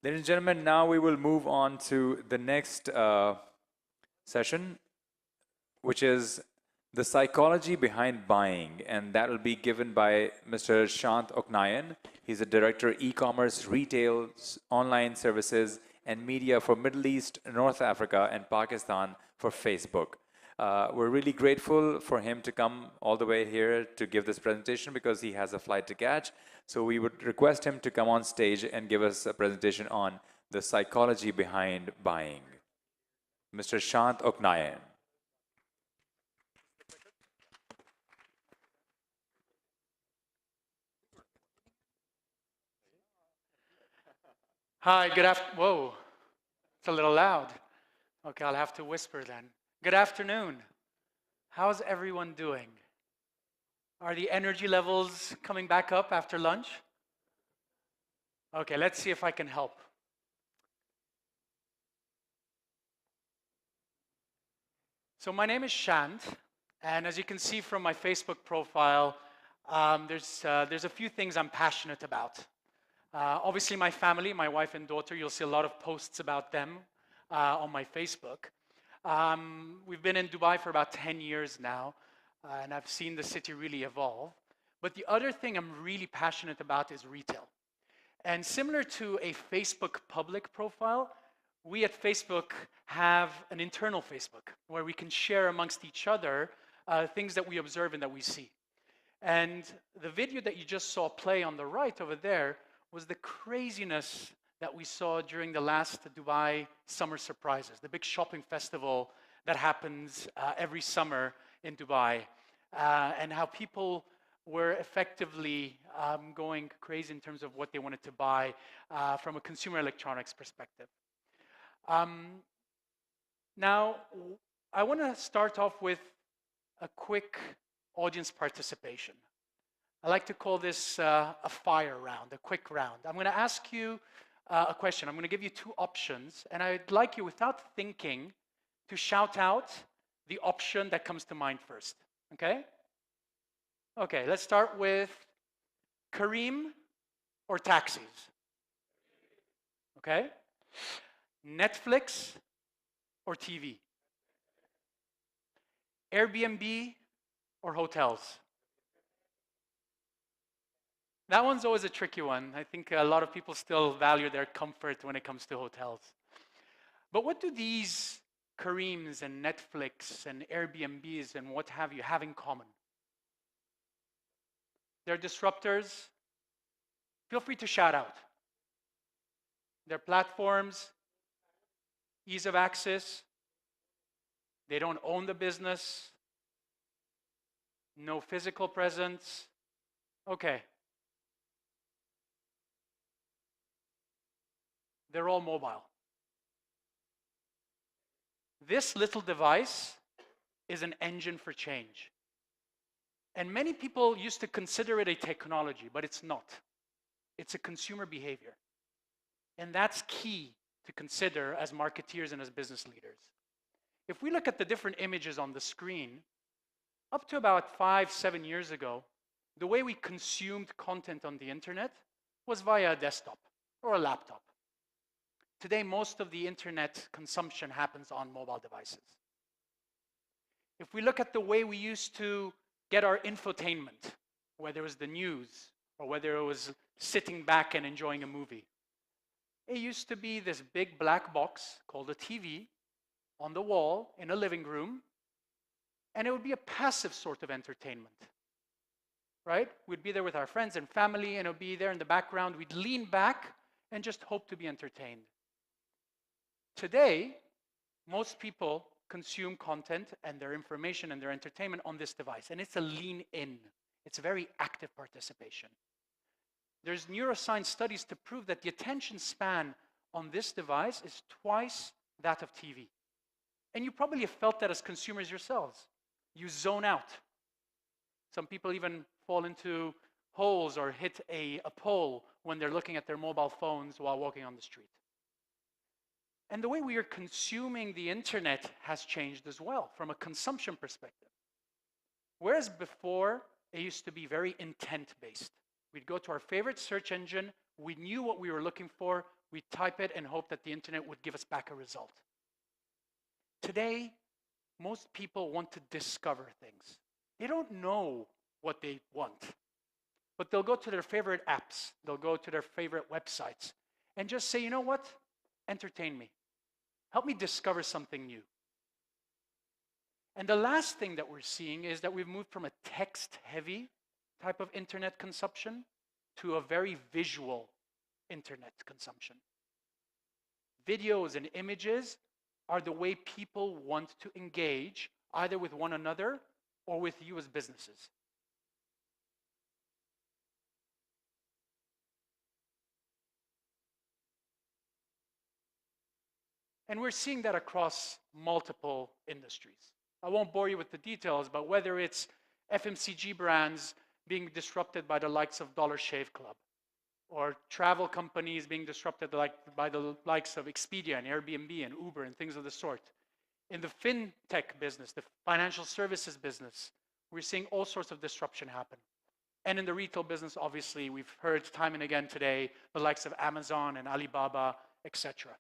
Ladies and gentlemen, now we will move on to the next session, which is the psychology behind buying, and that will be given by Mr. Shant Oknayan. He's a director e-commerce, retail, online services, and media for Middle East, North Africa, and Pakistan for Facebook. We're really grateful for him to come all the way here to give this presentation because he has a flight to catch. So we would request him to come on stage and give us a presentation on the psychology behind buying. Mr. Shant Oknayan. Hi, good afternoon. Whoa, it's a little loud. Okay, I'll have to whisper then. Good afternoon. How's everyone doing? Are the energy levels coming back up after lunch? Okay, let's see if I can help. So my name is Shant, and as you can see from my Facebook profile, there's a few things I'm passionate about. Obviously, my family, my wife and daughter, you'll see a lot of posts about them on my Facebook. We've been in Dubai for about 10 years now, and I've seen the city really evolve. But the other thing I'm really passionate about is retail. And similar to a Facebook public profile, we at Facebook have an internal Facebook where we can share amongst each other things that we observe and that we see. And the video that you just saw play on the right over there was the craziness that we saw during the last Dubai Summer Surprises, the big shopping festival that happens every summer in Dubai, and how people were effectively going crazy in terms of what they wanted to buy from a consumer electronics perspective. Now, I want to start off with a quick audience participation. I like to call this a fire round, a quick round. I'm going to ask you a question. I'm going to give you two options, and I'd like you, without thinking, to shout out the option that comes to mind first, okay? Okay, let's start with Kareem or taxis, okay? Netflix or TV? Airbnb or hotels? That one's always a tricky one. I think a lot of people still value their comfort when it comes to hotels. But what do these Kareems and Netflix and Airbnbs and what have you have in common? They're disruptors. Feel free to shout out. Their platforms, ease of access. They don't own the business. No physical presence. Okay. They're all mobile. This little device is an engine for change. And many people used to consider it a technology, but it's not. It's a consumer behavior. And that's key to consider as marketeers and as business leaders. If we look at the different images on the screen, up to about 5-7 years ago, the way we consumed content on the internet was via a desktop or a laptop. Today, most of the internet consumption happens on mobile devices. If we look at the way we used to get our infotainment, whether it was the news or whether it was sitting back and enjoying a movie, it used to be this big black box called a TV on the wall in a living room, and it would be a passive sort of entertainment, right? We'd be there with our friends and family, and it would be there in the background. We'd lean back and just hope to be entertained. Today, most people consume content and their information and their entertainment on this device, and it's a lean in. It's a very active participation. There's neuroscience studies to prove that the attention span on this device is twice that of TV. And you probably have felt that as consumers yourselves. You zone out. Some people even fall into holes or hit a pole when they're looking at their mobile phones while walking on the street. And the way we are consuming the internet has changed as well from a consumption perspective. Whereas before, it used to be very intent-based. We'd go to our favorite search engine, we knew what we were looking for, We type it and hope that the internet would give us back a result. Today, most people want to discover things. They don't know what they want, but they'll go to their favorite apps, they'll go to their favorite websites, and just say, you know what? Entertain me. Help me discover something new. And the last thing that we're seeing is that we've moved from a text-heavy type of internet consumption to a very visual internet consumption. Videos and images are the way people want to engage, either with one another or with you as businesses. And we're seeing that across multiple industries. I won't bore you with the details, but whether it's FMCG brands being disrupted by the likes of Dollar Shave Club, or travel companies being disrupted by the likes of Expedia and Airbnb and Uber and things of the sort. In the fintech business, the financial services business, we're seeing all sorts of disruption happen. And in the retail business, obviously, we've heard time and again today, the likes of Amazon and Alibaba, etc.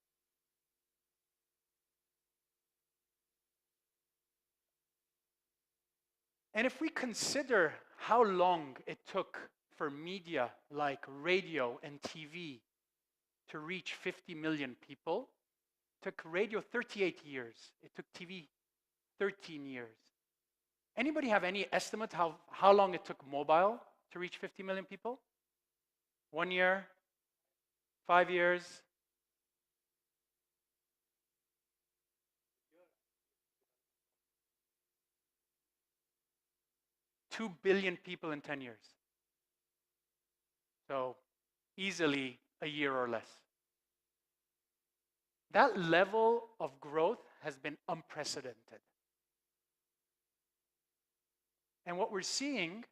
And if we consider how long it took for media like radio and TV to reach 50 million people, it took radio 38 years. It took TV 13 years. Anybody have any estimate how long it took mobile to reach 50 million people? 1 year? 5 years? Two billion people in 10 years. So easily a year or less. That level of growth has been unprecedented. And what we're seeing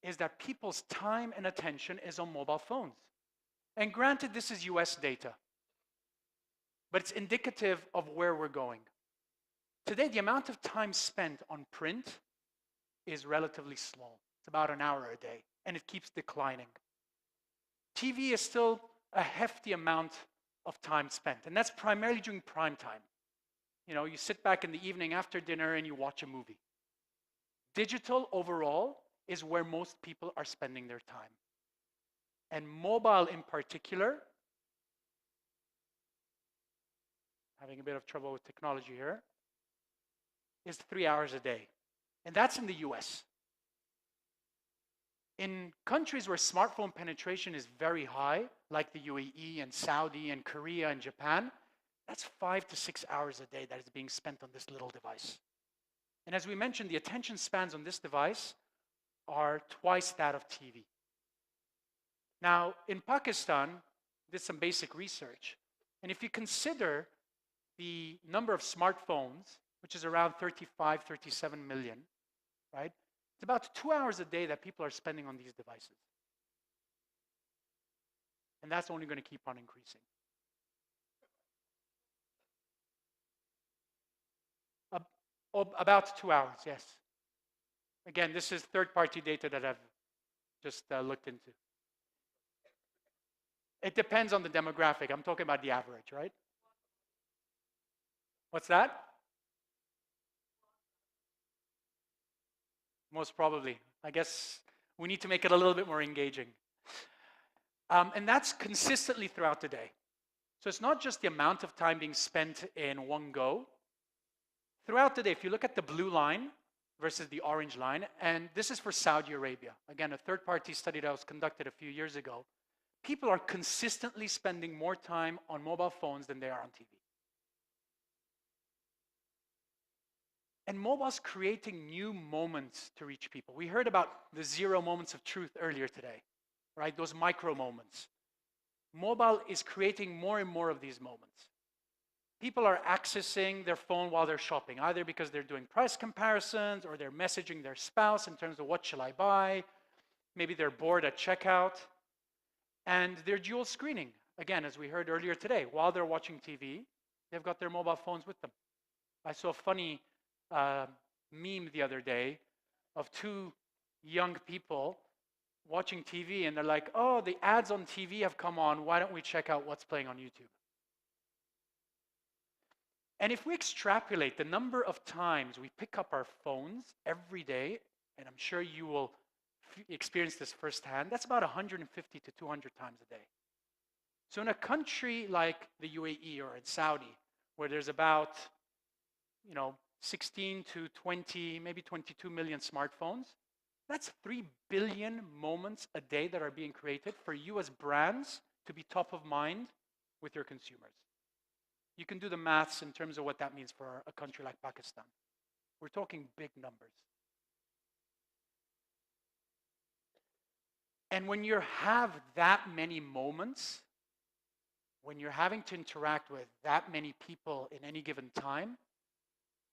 is that people's time and attention is on mobile phones. And granted, this is US data, but it's indicative of where we're going. Today, the amount of time spent on print is relatively small. It's about an hour a day, and it keeps declining. TV is still a hefty amount of time spent, and that's primarily during prime time. You know, you sit back in the evening after dinner and you watch a movie. Digital overall is where most people are spending their time. And mobile in particular, having a bit of trouble with technology here, is 3 hours a day. And that's in the US. In countries where smartphone penetration is very high, like the UAE and Saudi and Korea and Japan, that's 5 to 6 hours a day that is being spent on this little device. And as we mentioned, the attention spans on this device are twice that of TV. Now, in Pakistan, did some basic research. And if you consider the number of smartphones, which is around 35, 37 million, right? It's about 2 hours a day that people are spending on these devices. And that's only going to keep on increasing. About 2 hours, yes. Again, this is third-party data that I've just looked into. It depends on the demographic. I'm talking about the average, right? What's that? Most probably. I guess we need to make it a little bit more engaging. And that's consistently throughout the day. So it's not just the amount of time being spent in one go. Throughout the day, if you look at the blue line versus the orange line, and this is for Saudi Arabia. Again, a third-party study that was conducted a few years ago. People are consistently spending more time on mobile phones than they are on TV. And mobile's creating new moments to reach people. We heard about the 0 moments of truth earlier today, right? Those micro moments. Mobile is creating more and more of these moments. People are accessing their phone while they're shopping, either because they're doing price comparisons or they're messaging their spouse in terms of what shall I buy. Maybe they're bored at checkout. And they're dual screening. Again, as we heard earlier today, while they're watching TV, they've got their mobile phones with them. I saw a funny meme the other day of 2 young people watching TV and they're like, oh, the ads on TV have come on. Why don't we check out what's playing on YouTube? And if we extrapolate the number of times we pick up our phones every day, and I'm sure you will experience this firsthand, that's about 150 to 200 times a day. So in a country like the UAE or in Saudi, where there's about 16 to 20, maybe 22 million smartphones, that's 3 billion moments a day that are being created for you as brands to be top of mind with your consumers. You can do the maths in terms of what that means for a country like Pakistan. We're talking big numbers. And when you have that many moments, when you're having to interact with that many people in any given time,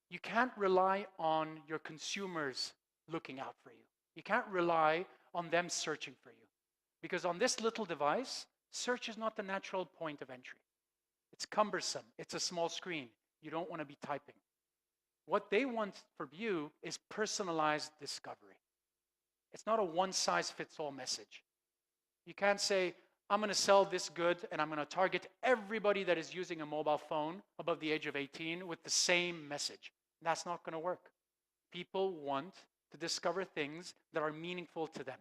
you can't rely on your consumers looking out for you. You can't rely on them searching for you. Because on this little device, search is not the natural point of entry. It's cumbersome. It's a small screen. You don't want to be typing. What they want from you is personalized discovery. It's not a one-size-fits-all message. You can't say, I'm going to sell this good and I'm going to target everybody that is using a mobile phone above the age of 18 with the same message. That's not going to work. People want to discover things that are meaningful to them.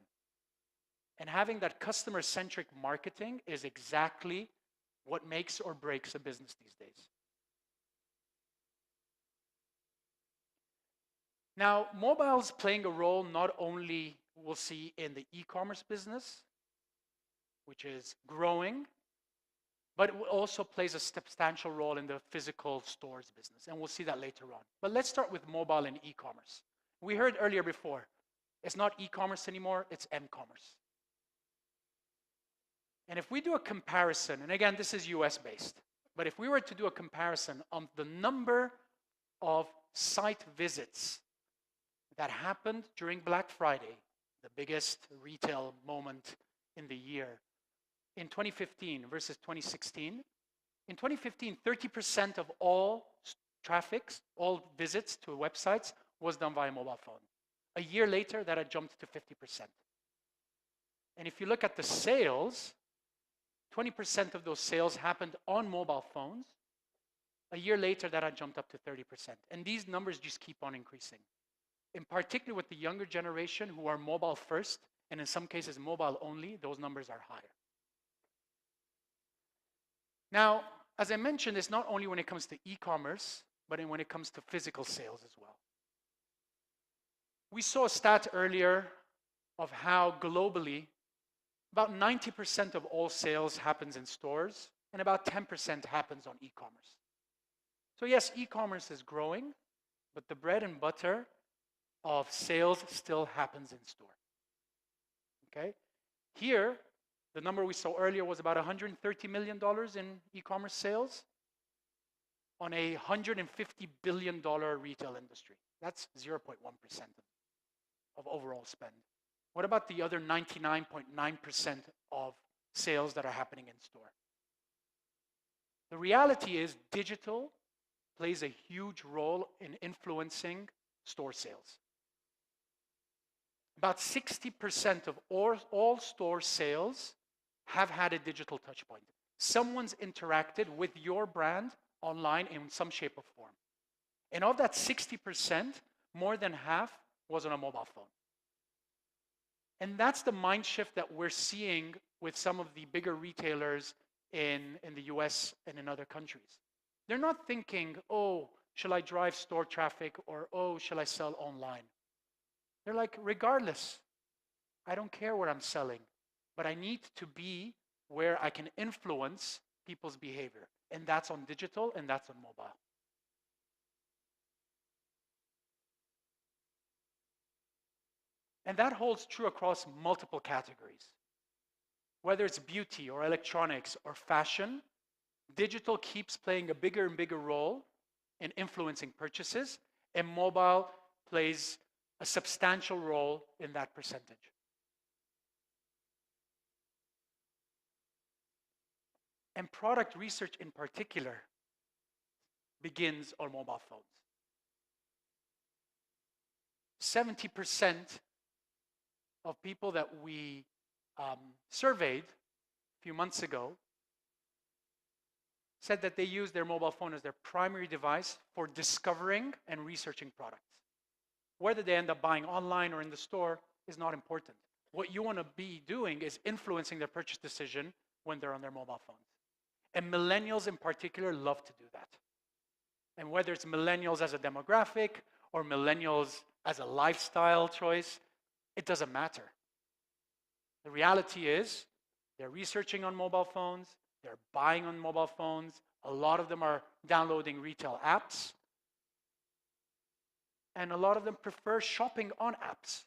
And having that customer-centric marketing is exactly what makes or breaks a business these days. Now, mobile's playing a role not only, we'll see, in the e-commerce business, which is growing, but it also plays a substantial role in the physical stores business. And we'll see that later on. But let's start with mobile and e-commerce. We heard earlier before, it's not e-commerce anymore, it's m-commerce. And if we do a comparison, and again, this is US-based, but if we were to do a comparison on the number of site visits that happened during Black Friday, the biggest retail moment in the year, in 2015 versus 2016, in 2015, 30% of all traffic, all visits to websites was done via mobile phone. A year later, that had jumped to 50%. And if you look at the sales, 20% of those sales happened on mobile phones. A year later, that had jumped up to 30%. And these numbers just keep on increasing. In particular with the younger generation who are mobile first, and in some cases mobile only, those numbers are higher. Now, as I mentioned, it's not only when it comes to e-commerce, but when it comes to physical sales as well. We saw a stat earlier of how globally, about 90% of all sales happens in stores, and about 10% happens on e-commerce. So yes, e-commerce is growing, but the bread and butter of sales still happens in store. Okay? Here, the number we saw earlier was about $130 million in e-commerce sales on a $150 billion retail industry. That's 0.1% of overall spend. What about the other 99.9% of sales that are happening in store? The reality is digital plays a huge role in influencing store sales. About 60% of all store sales have had a digital touch point. Someone's interacted with your brand online in some shape or form. And of that 60%, more than half was on a mobile phone. And that's the mind shift that we're seeing with some of the bigger retailers in the US and in other countries. They're not thinking, oh, shall I drive store traffic, or oh, shall I sell online? They're like, regardless, I don't care what I'm selling, but I need to be where I can influence people's behavior. And that's on digital and that's on mobile. And that holds true across multiple categories. Whether it's beauty or electronics or fashion, digital keeps playing a bigger and bigger role in influencing purchases, and mobile plays a substantial role in that percentage. And product research in particular begins on mobile phones. 70% of people that we surveyed a few months ago said that they use their mobile phone as their primary device for discovering and researching products. Whether they end up buying online or in the store is not important. What you want to be doing is influencing their purchase decision when they're on their mobile phones. And millennials in particular love to do that. And whether it's millennials as a demographic or millennials as a lifestyle choice, it doesn't matter. The reality is they're researching on mobile phones, they're buying on mobile phones, a lot of them are downloading retail apps, and a lot of them prefer shopping on apps.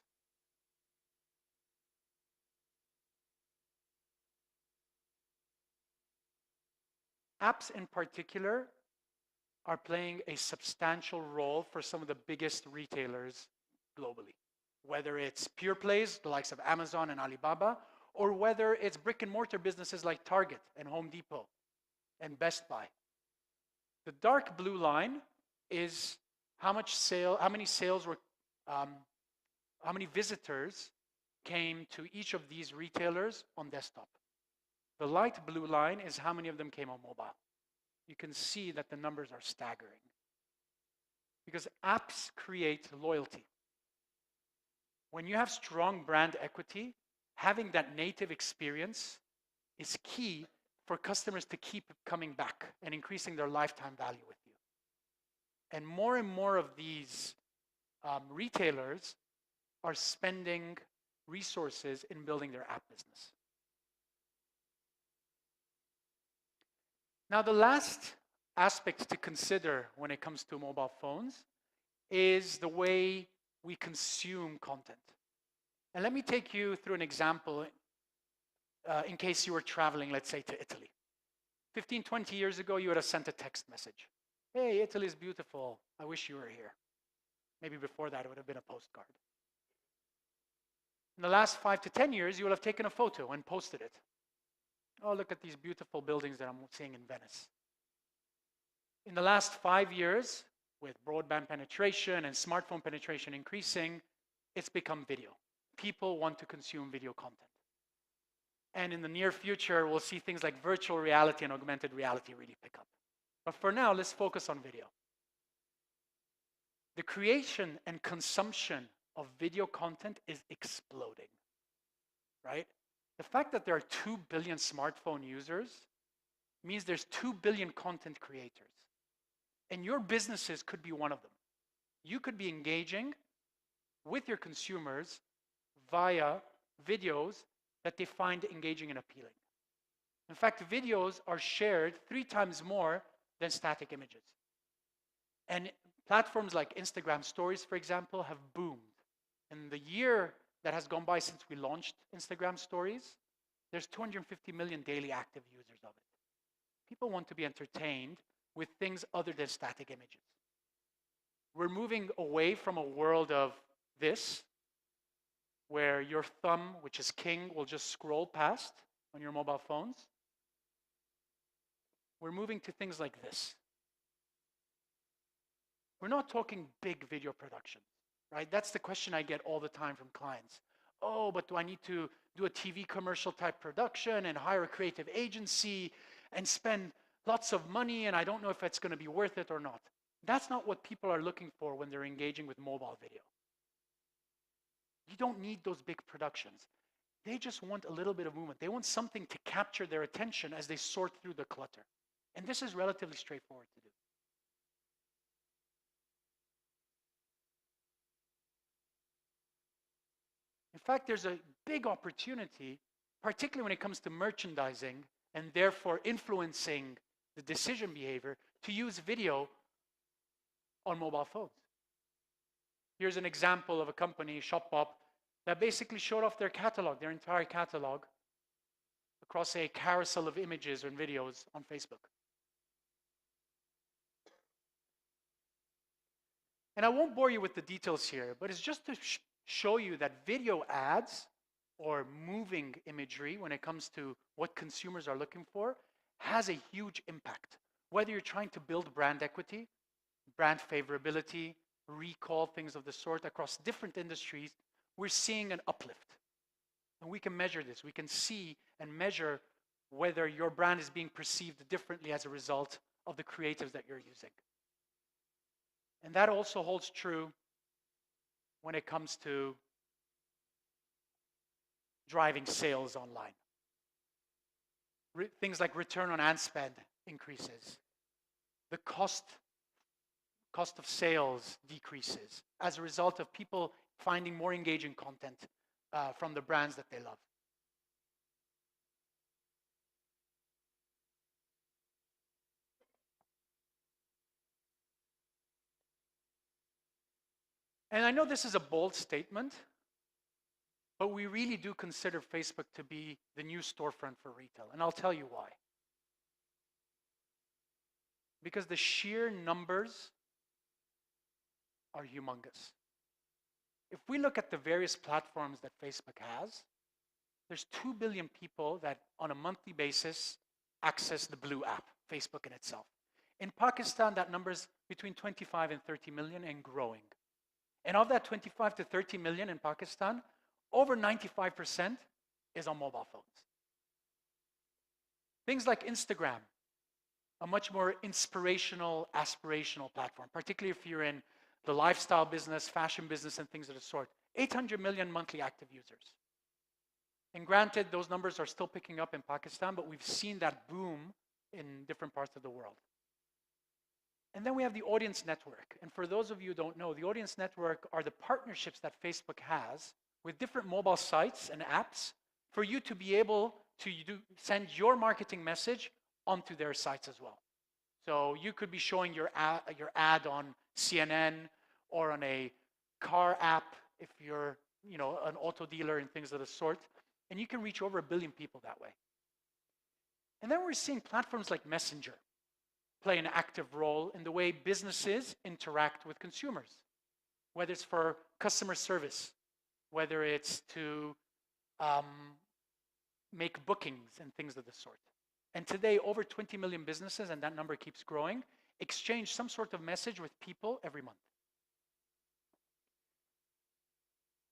Apps in particular are playing a substantial role for some of the biggest retailers globally. Whether it's pure plays, the likes of Amazon and Alibaba, or whether it's brick and mortar businesses like Target and Home Depot and Best Buy. The dark blue line is how many visitors came to each of these retailers on desktop. The light blue line is how many of them came on mobile. You can see that the numbers are staggering because apps create loyalty. When you have strong brand equity, having that native experience is key for customers to keep coming back and increasing their lifetime value with you. And more of these retailers are spending resources in building their app business. Now, the last aspect to consider when it comes to mobile phones is the way we consume content. And let me take you through an example in case you were traveling, let's say, to Italy. 15, 20 years ago, you would have sent a text message. Hey, Italy is beautiful. I wish you were here. Maybe before that, it would have been a postcard. In the last 5 to 10 years, you will have taken a photo and posted it. Oh, look at these beautiful buildings that I'm seeing in Venice. In the last 5 years, with broadband penetration and smartphone penetration increasing, it's become video. People want to consume video content. And in the near future, we'll see things like virtual reality and augmented reality really pick up. But for now, let's focus on video. The creation and consumption of video content is exploding, right? The fact that there are 2 billion smartphone users means there's 2 billion content creators. And your businesses could be one of them. You could be engaging with your consumers via videos that they find engaging and appealing. In fact, videos are shared 3 times more than static images. And platforms like Instagram Stories, for example, have boomed. In the year that has gone by since we launched Instagram Stories, there's 250 million daily active users of it. People want to be entertained with things other than static images. We're moving away from a world of this, where your thumb, which is king, will just scroll past on your mobile phones. We're moving to things like this. We're not talking big video production, right? That's the question I get all the time from clients. Oh, but do I need to do a TV commercial type production and hire a creative agency and spend lots of money and I don't know if it's going to be worth it or not? That's not what people are looking for when they're engaging with mobile video. You don't need those big productions. They just want a little bit of movement. They want something to capture their attention as they sort through the clutter. And this is relatively straightforward to do. In fact, there's a big opportunity, particularly when it comes to merchandising and therefore influencing the decision behavior, to use video on mobile phones. Here's an example of a company, Shopbop, that basically showed off their catalog, their entire catalog, across a carousel of images and videos on Facebook. And I won't bore you with the details here, but it's just to show you that video ads or moving imagery when it comes to what consumers are looking for has a huge impact. Whether you're trying to build brand equity, brand favorability, recall, things of the sort across different industries, we're seeing an uplift. And we can measure this. We can see and measure whether your brand is being perceived differently as a result of the creatives that you're using. And that also holds true when it comes to driving sales online. Things like return on ad spend increases. The cost of sales decreases as a result of people finding more engaging content from the brands that they love. And I know this is a bold statement, but we really do consider Facebook to be the new storefront for retail. And I'll tell you why. Because the sheer numbers are humongous. If we look at the various platforms that Facebook has, there's 2 billion people that on a monthly basis access the Blue app, Facebook in itself. In Pakistan, that number's between 25 and 30 million and growing. And of that 25 to 30 million in Pakistan, over 95% is on mobile phones. Things like Instagram, a much more inspirational, aspirational platform, particularly if you're in the lifestyle business, fashion business, and things of the sort. 800 million monthly active users. And granted, those numbers are still picking up in Pakistan, but we've seen that boom in different parts of the world. And then we have the audience network. And for those of you who don't know, the audience network are the partnerships that Facebook has with different mobile sites and apps for you to be able to send your marketing message onto their sites as well. So you could be showing your ad on CNN or on a car app if you're an auto dealer and things of the sort. And you can reach over 1 billion people that way. And then we're seeing platforms like Messenger play an active role in the way businesses interact with consumers, whether it's for customer service, whether it's to make bookings and things of the sort. And today, over 20 million businesses, and that number keeps growing, exchange some sort of message with people every month.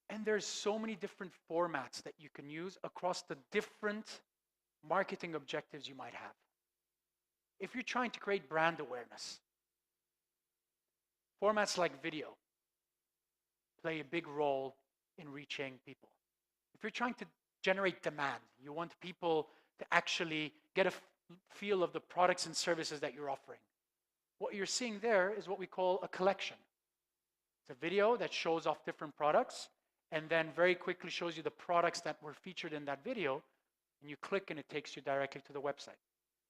And there's so many different formats that you can use across the different marketing objectives you might have. If you're trying to create brand awareness, formats like video play a big role in reaching people. If you're trying to generate demand, you want people to actually get a feel of the products and services that you're offering. What you're seeing there is what we call a collection. It's a video that shows off different products and then very quickly shows you the products that were featured in that video, and you click and it takes you directly to the website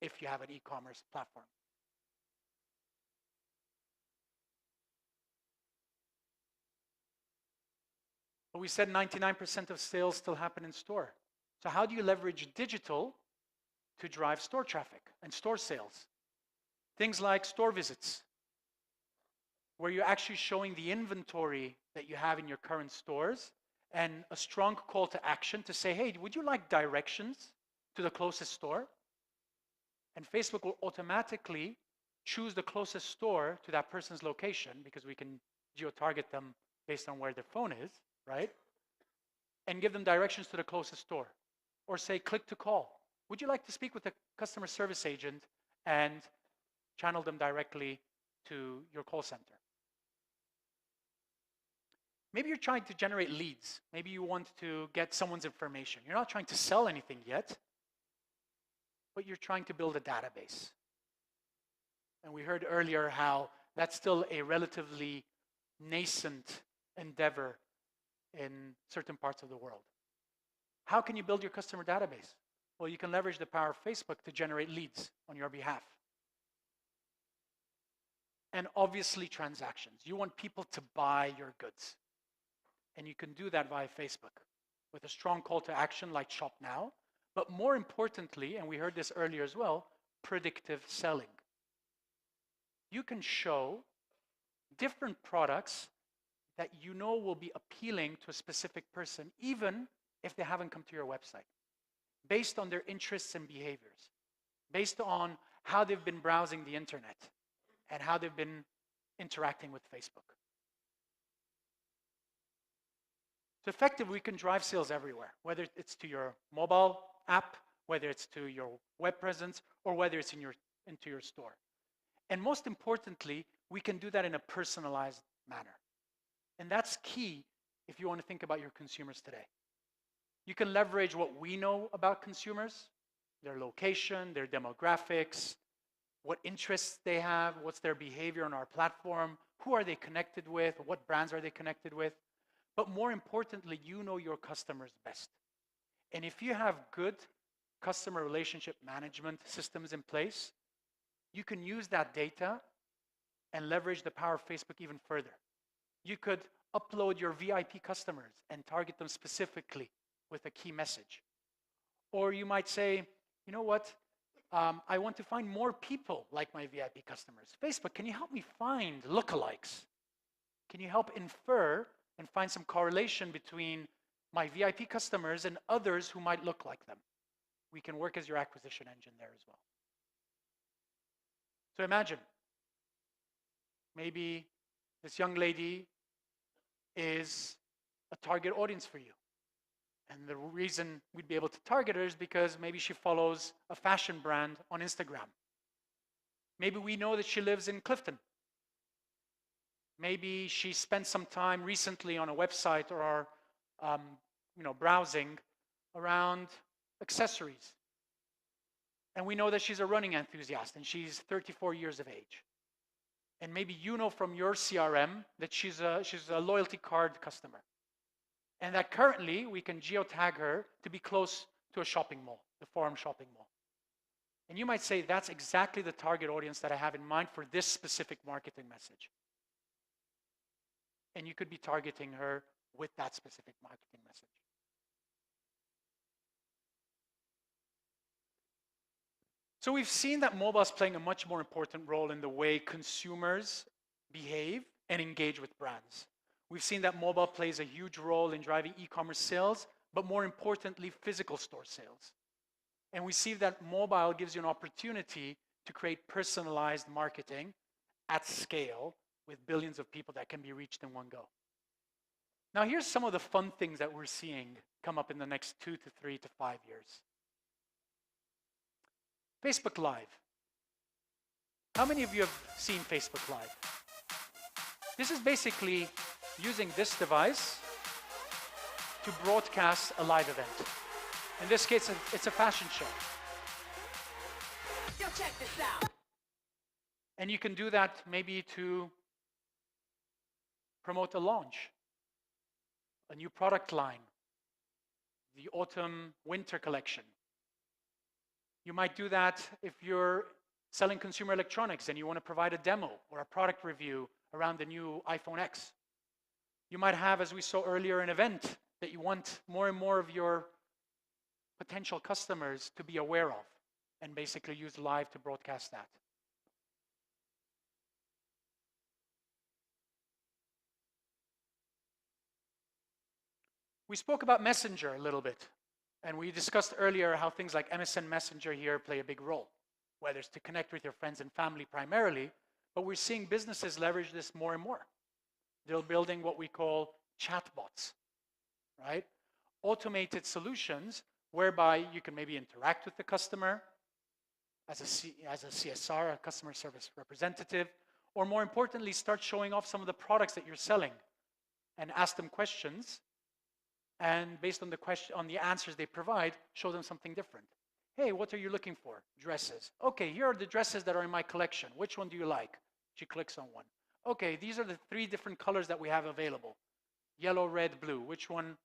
if you have an e-commerce platform. But we said 99% of sales still happen in store. So how do you leverage digital to drive store traffic and store sales? Things like store visits, where you're actually showing the inventory that you have in your current stores and a strong call to action to say, hey, would you like directions to the closest store? And Facebook will automatically choose the closest store to that person's location because we can geo-target them based on where their phone is, right? And give them directions to the closest store. Or say, click to call. Would you like to speak with a customer service agent and channel them directly to your call center? Maybe you're trying to generate leads. Maybe you want to get someone's information. You're not trying to sell anything yet, but you're trying to build a database. And we heard earlier how that's still a relatively nascent endeavor in certain parts of the world. How can you build your customer database? Well, you can leverage the power of Facebook to generate leads on your behalf. And obviously transactions. You want people to buy your goods. And you can do that via Facebook with a strong call to action like Shop Now. But more importantly, and we heard this earlier as well, predictive selling. You can show different products that you know will be appealing to a specific person, even if they haven't come to your website, based on their interests and behaviors, based on how they've been browsing the internet and how they've been interacting with Facebook. So effectively, we can drive sales everywhere, whether it's to your mobile app, whether it's to your web presence, or whether it's into your store. And most importantly, we can do that in a personalized manner. And that's key if you want to think about your consumers today. You can leverage what we know about consumers, their location, their demographics, what interests they have, what's their behavior on our platform, who are they connected with, what brands are they connected with. But more importantly, you know your customers best. And if you have good customer relationship management systems in place, you can use that data and leverage the power of Facebook even further. You could upload your VIP customers and target them specifically with a key message. Or you might say, you know what, I want to find more people like my VIP customers. Facebook, can you help me find lookalikes? Can you help infer and find some correlation between my VIP customers and others who might look like them? We can work as your acquisition engine there as well. So imagine, maybe this young lady is a target audience for you. And the reason we'd be able to target her is because maybe she follows a fashion brand on Instagram. Maybe we know that she lives in Clifton. Maybe she spent some time recently on a website or browsing around accessories. And we know that she's a running enthusiast and she's 34 years of age. And maybe you know from your CRM that she's a loyalty card customer. And that currently we can geotag her to be close to a shopping mall, the Forum shopping mall. And you might say, that's exactly the target audience that I have in mind for this specific marketing message. And you could be targeting her with that specific marketing message. So we've seen that mobile is playing a much more important role in the way consumers behave and engage with brands. We've seen that mobile plays a huge role in driving e-commerce sales, but more importantly, physical store sales. And we see that mobile gives you an opportunity to create personalized marketing at scale with billions of people that can be reached in one go. Now, here's some of the fun things that we're seeing come up in the next 2 to 3 to 5 years. Facebook Live. How many of you have seen Facebook Live? This is basically using this device to broadcast a live event. In this case, it's a fashion show. Yo, check this out. And you can do that maybe to promote a launch, a new product line, the autumn-winter collection. You might do that if you're selling consumer electronics and you want to provide a demo or a product review around the new iPhone X. You might have, as we saw earlier, an event that you want more and more of your potential customers to be aware of and basically use live to broadcast that. We spoke about Messenger a little bit, and we discussed earlier how things like MSN Messenger here play a big role, whether it's to connect with your friends and family primarily, but we're seeing businesses leverage this more and more. They're building what we call chatbots, right? Automated solutions whereby you can maybe interact with the customer as a CSR, a customer service representative, or more importantly, start showing off some of the products that you're selling and ask them questions. And based on the answers they provide, show them something different. Hey, what are you looking for? Dresses. Okay, here are the dresses that are in my collection. Which one do you like? She clicks on one. Okay, these are the 3 different colors that we have available. Yellow, red, blue. Which one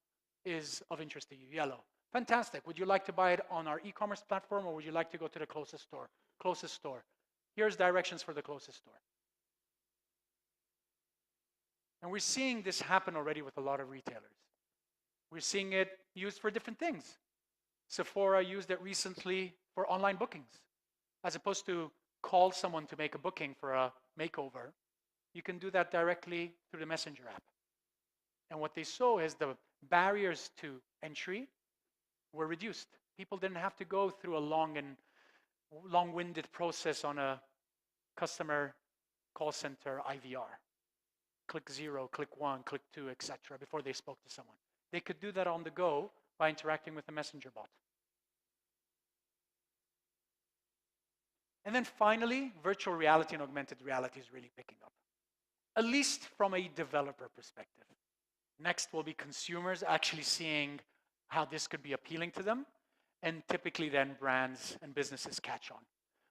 is of interest to you? Yellow. Fantastic. Would you like to buy it on our e-commerce platform, or would you like to go to the closest store? Closest store. Here's directions for the closest store. And we're seeing this happen already with a lot of retailers. We're seeing it used for different things. Sephora used it recently for online bookings. As opposed to call someone to make a booking for a makeover, you can do that directly through the Messenger app. And what they saw is the barriers to entry were reduced. People didn't have to go through a long-winded process on a customer call center IVR. Click 0, click 1, click 2, etc. before they spoke to someone. they could do that on the go by interacting with a messenger bot. And then finally, virtual reality and augmented reality is really picking up, at least from a developer perspective. Next will be consumers actually seeing how this could be appealing to them, and typically then brands and businesses catch on.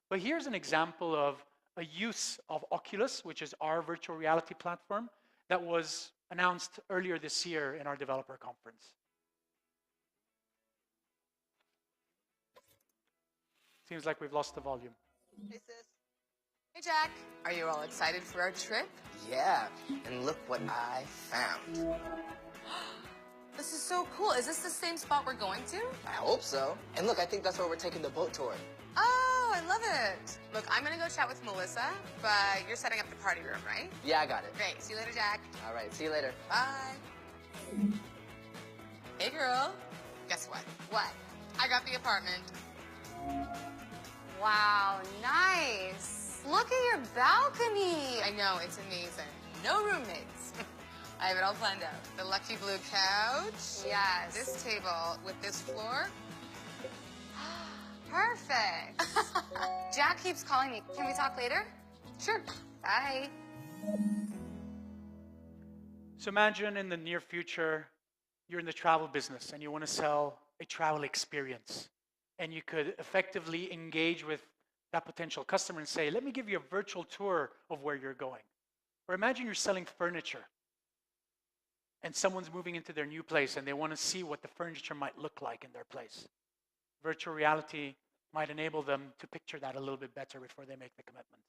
But here's an example of a use of Oculus, which is our virtual reality platform, that was announced earlier this year in our developer conference. Seems like we've lost the volume. Hey, sis. Hey, Jack. Are you all excited for our trip? Yeah, and look what I found. This is so cool. Is this the same spot we're going to? I hope so. And look, I think that's where we're taking the boat tour. Oh, I love it. Look, I'm going to go chat with Melissa, but you're setting up the party room, right? Yeah, I got it. Great. See you later, Jack. All right, see you later. Bye. Hey, girl. Guess what? What? I got the apartment. Wow, nice. Look at your balcony. I know, it's amazing. No roommates. I have it all planned out. The lucky blue couch. Yes. This table with this floor. Perfect. Jack keeps calling me. Can we talk later? Sure. Bye. So imagine in the near future, you're in the travel business and you want to sell a travel experience. And you could effectively engage with that potential customer and say, let me give you a virtual tour of where you're going. Or imagine you're selling furniture and someone's moving into their new place and they want to see what the furniture might look like in their place. Virtual reality might enable them to picture that a little bit better before they make the commitment.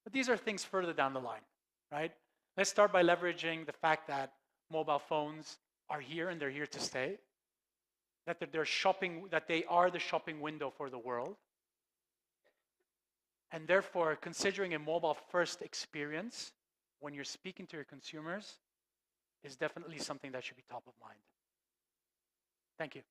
But these are things further down the line, right? Let's start by leveraging the fact that mobile phones are here and they're here to stay. That they are the shopping window for the world. And therefore, considering a mobile-first experience when you're speaking to your consumers is definitely something that should be top of mind. Thank you.